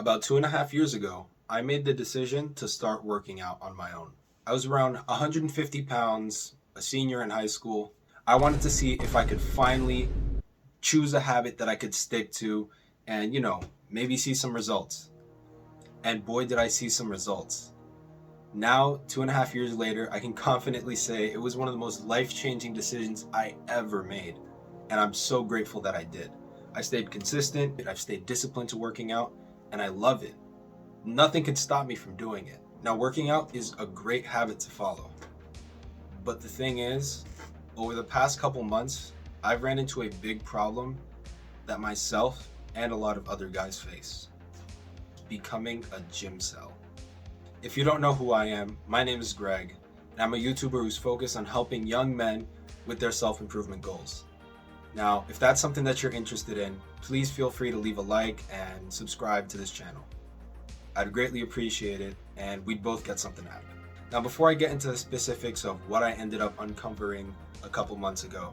About 2.5 years ago, I made the decision to start working out on my own. I was around 150 pounds, a senior in high school. I wanted to see if I could finally choose a habit that I could stick to and, maybe see some results. And boy, did I see some results. Now, 2.5 years later, I can confidently say it was one of the most life-changing decisions I ever made. And I'm so grateful that I did. I stayed consistent, I've stayed disciplined to working out, and I love it. Nothing can stop me from doing it. Now, working out is a great habit to follow. But the thing is, over the past couple months, I've ran into a big problem that myself and a lot of other guys face. Becoming a gymcel. If you don't know who I am, my name is Greg, and I'm a YouTuber who's focused on helping young men with their self-improvement goals. Now, if that's something that you're interested in, please feel free to leave a like and subscribe to this channel. I'd greatly appreciate it, and we'd both get something out of it. Now, before I get into the specifics of what I ended up uncovering a couple months ago,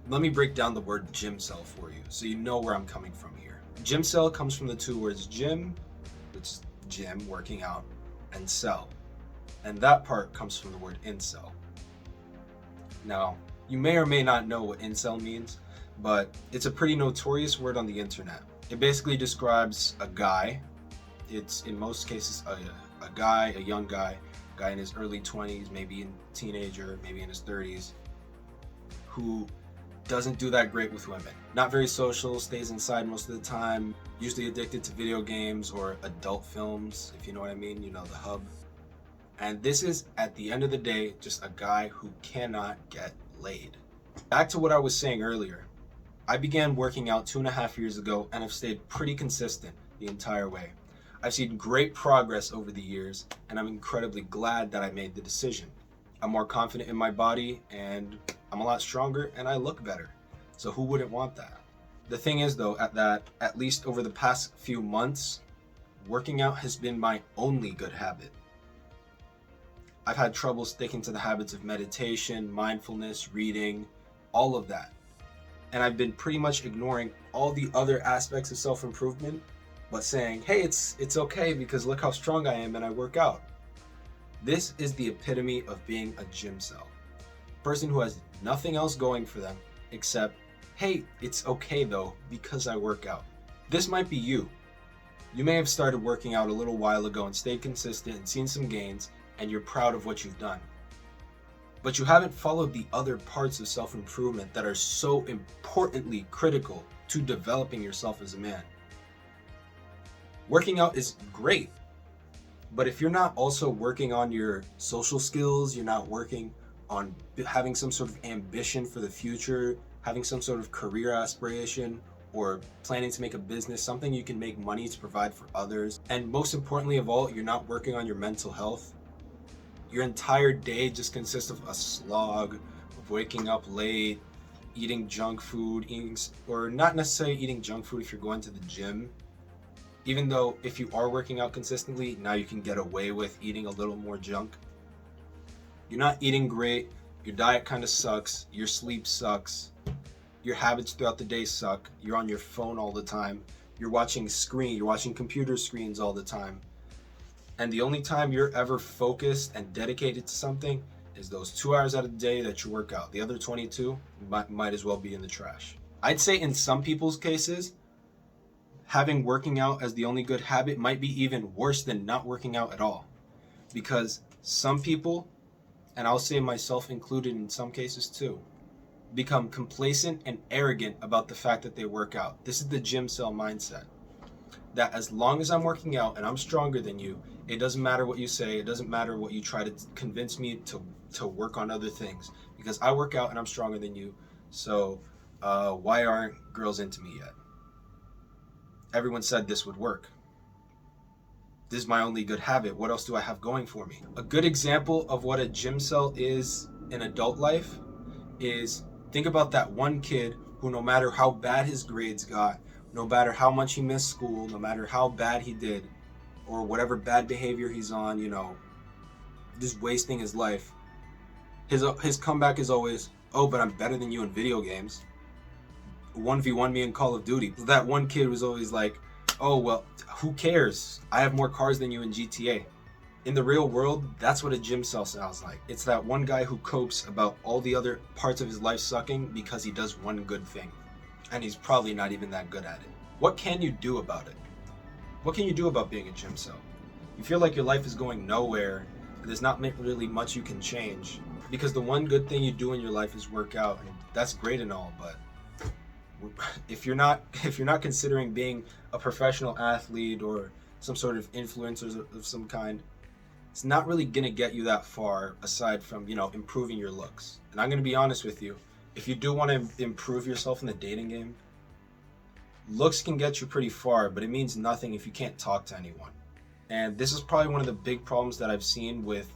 let me break down the word gymcel for you so you know where I'm coming from here. Gymcel comes from the two words gym, which is gym, working out, and cell. And that part comes from the word incel. Now, you may or may not know what incel means, but it's a pretty notorious word on the internet. It basically describes a guy. It's in most cases a young guy in his early 20s, maybe a teenager, maybe in his 30s, who doesn't do that great with women. Not very social, stays inside most of the time, usually addicted to video games or adult films, if you know what I mean, the hub. And this is, at the end of the day, just a guy who cannot get laid. Back to what I was saying earlier, I began working out 2.5 years ago and have stayed pretty consistent the entire way. I've seen great progress over the years, and I'm incredibly glad that I made the decision. I'm more confident in my body, and I'm a lot stronger, and I look better. So who wouldn't want that? The thing is though, at least over the past few months, working out has been my only good habit. I've had trouble sticking to the habits of meditation, mindfulness, reading, all of that. And I've been pretty much ignoring all the other aspects of self-improvement, but saying, hey, it's okay because look how strong I am and I work out. This is the epitome of being a gymcel. A person who has nothing else going for them except, hey, it's okay though because I work out. This might be you. You may have started working out a little while ago and stayed consistent and seen some gains, and you're proud of what you've done. But you haven't followed the other parts of self-improvement that are so importantly critical to developing yourself as a man. Working out is great, but if you're not also working on your social skills, you're not working on having some sort of ambition for the future, having some sort of career aspiration, or planning to make a business, something you can make money to provide for others, and most importantly of all, you're not working on your mental health, your entire day just consists of a slog of waking up late, eating junk food, or not necessarily eating junk food if you're going to the gym. Even though if you are working out consistently, now you can get away with eating a little more junk. You're not eating great, your diet kind of sucks, your sleep sucks, your habits throughout the day suck, you're on your phone all the time, you're watching computer screens all the time. And the only time you're ever focused and dedicated to something is those 2 hours out of the day that you work out. The other 22 might as well be in the trash. I'd say in some people's cases, having working out as the only good habit might be even worse than not working out at all. Because some people, and I'll say myself included in some cases too, become complacent and arrogant about the fact that they work out. This is the gymcel mindset. That as long as I'm working out and I'm stronger than you, it doesn't matter what you say, it doesn't matter what you try to convince me to work on other things, because I work out and I'm stronger than you, so why aren't girls into me yet? Everyone said this would work. This is my only good habit. What else do I have going for me? A good example of what a gymcel is in adult life is, think about that one kid who, no matter how bad his grades got, no matter how much he missed school, no matter how bad he did, or whatever bad behavior he's on, just wasting his life, his comeback is always, oh, but I'm better than you in video games. 1v1 me in Call of Duty. That one kid was always like, Oh, well, who cares? I have more cars than you in GTA. In the real world, that's what a gym cell sounds like. It's that one guy who copes about all the other parts of his life sucking because he does one good thing. And he's probably not even that good at it. What can you do about it? What can you do about being a gym cell? You feel like your life is going nowhere, and there's not really much you can change. Because the one good thing you do in your life is work out, and that's great and all, but if you're not considering being a professional athlete or some sort of influencer of some kind, it's not really gonna get you that far aside from, improving your looks. And I'm gonna be honest with you, if you do want to improve yourself in the dating game, looks can get you pretty far, but it means nothing if you can't talk to anyone. And this is probably one of the big problems that I've seen with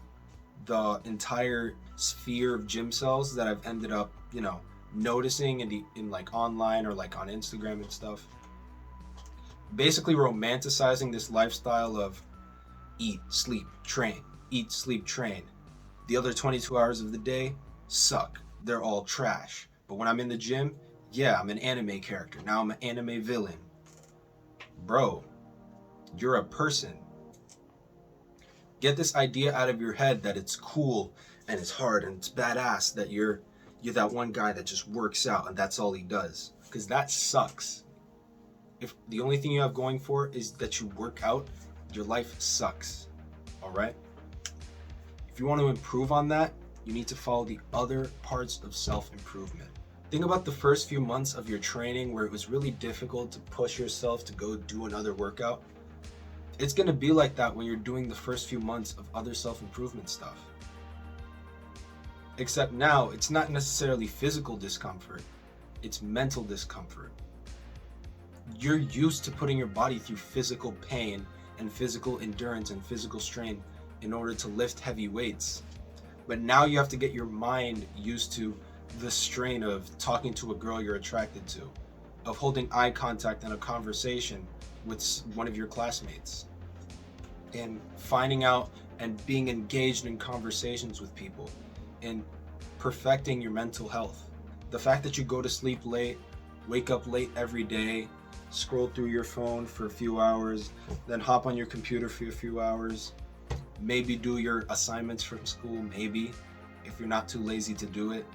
the entire sphere of gym cells that I've ended up, noticing in like online or like on Instagram and stuff. Basically romanticizing this lifestyle of eat, sleep, train, eat, sleep, train. The other 22 hours of the day suck. They're all trash. But when I'm in the gym, yeah, I'm an anime character. Now I'm an anime villain. Bro, you're a person. Get this idea out of your head that it's cool and it's hard and it's badass that you're that one guy that just works out and that's all he does. Because that sucks. If the only thing you have going for is that you work out, your life sucks. All right? If you want to improve on that, you need to follow the other parts of self-improvement. Think about the first few months of your training where it was really difficult to push yourself to go do another workout. It's going to be like that when you're doing the first few months of other self-improvement stuff. Except now, it's not necessarily physical discomfort, it's mental discomfort. You're used to putting your body through physical pain and physical endurance and physical strain in order to lift heavy weights. But now you have to get your mind used to the strain of talking to a girl you're attracted to, of holding eye contact in a conversation with one of your classmates, and finding out and being engaged in conversations with people, and perfecting your mental health. The fact that you go to sleep late, wake up late every day, scroll through your phone for a few hours, then hop on your computer for a few hours, maybe do your assignments from school, maybe, if you're not too lazy to do it.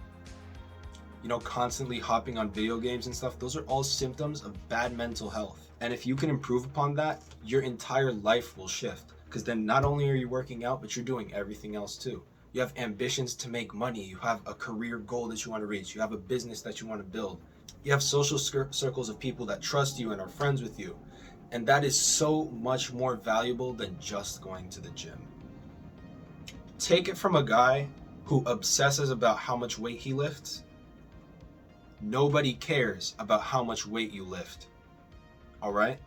Constantly hopping on video games and stuff, those are all symptoms of bad mental health. And if you can improve upon that, your entire life will shift. Because then not only are you working out, but you're doing everything else too. You have ambitions to make money. You have a career goal that you want to reach. You have a business that you want to build. You have social circles of people that trust you and are friends with you. And that is so much more valuable than just going to the gym. Take it from a guy who obsesses about how much weight he lifts. Nobody cares about how much weight you lift. All right?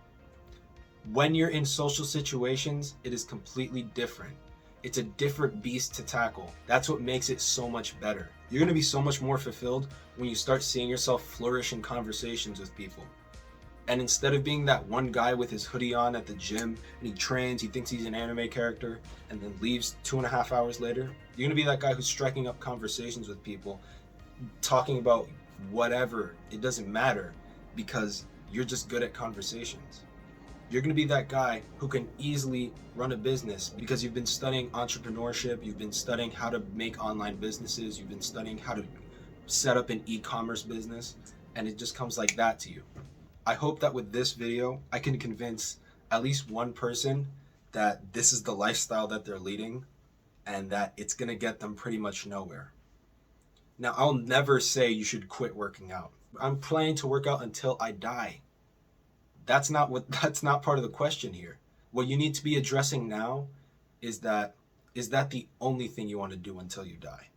When you're in social situations, it is completely different. It's a different beast to tackle. That's what makes it so much better. You're going to be so much more fulfilled when you start seeing yourself flourish in conversations with people. And instead of being that one guy with his hoodie on at the gym, and he trains, he thinks he's an anime character, and then leaves 2.5 hours later, you're going to be that guy who's striking up conversations with people, talking about whatever. It doesn't matter, because you're just good at conversations. You're going to be that guy who can easily run a business because you've been studying entrepreneurship, you've been studying how to make online businesses, you've been studying how to set up an e-commerce business, and it just comes like that to you. I hope that with this video, I can convince at least one person that this is the lifestyle that they're leading and that it's going to get them pretty much nowhere. Now, I'll never say you should quit working out. I'm planning to work out until I die. That's not part of the question here. What you need to be addressing now is that the only thing you want to do until you die?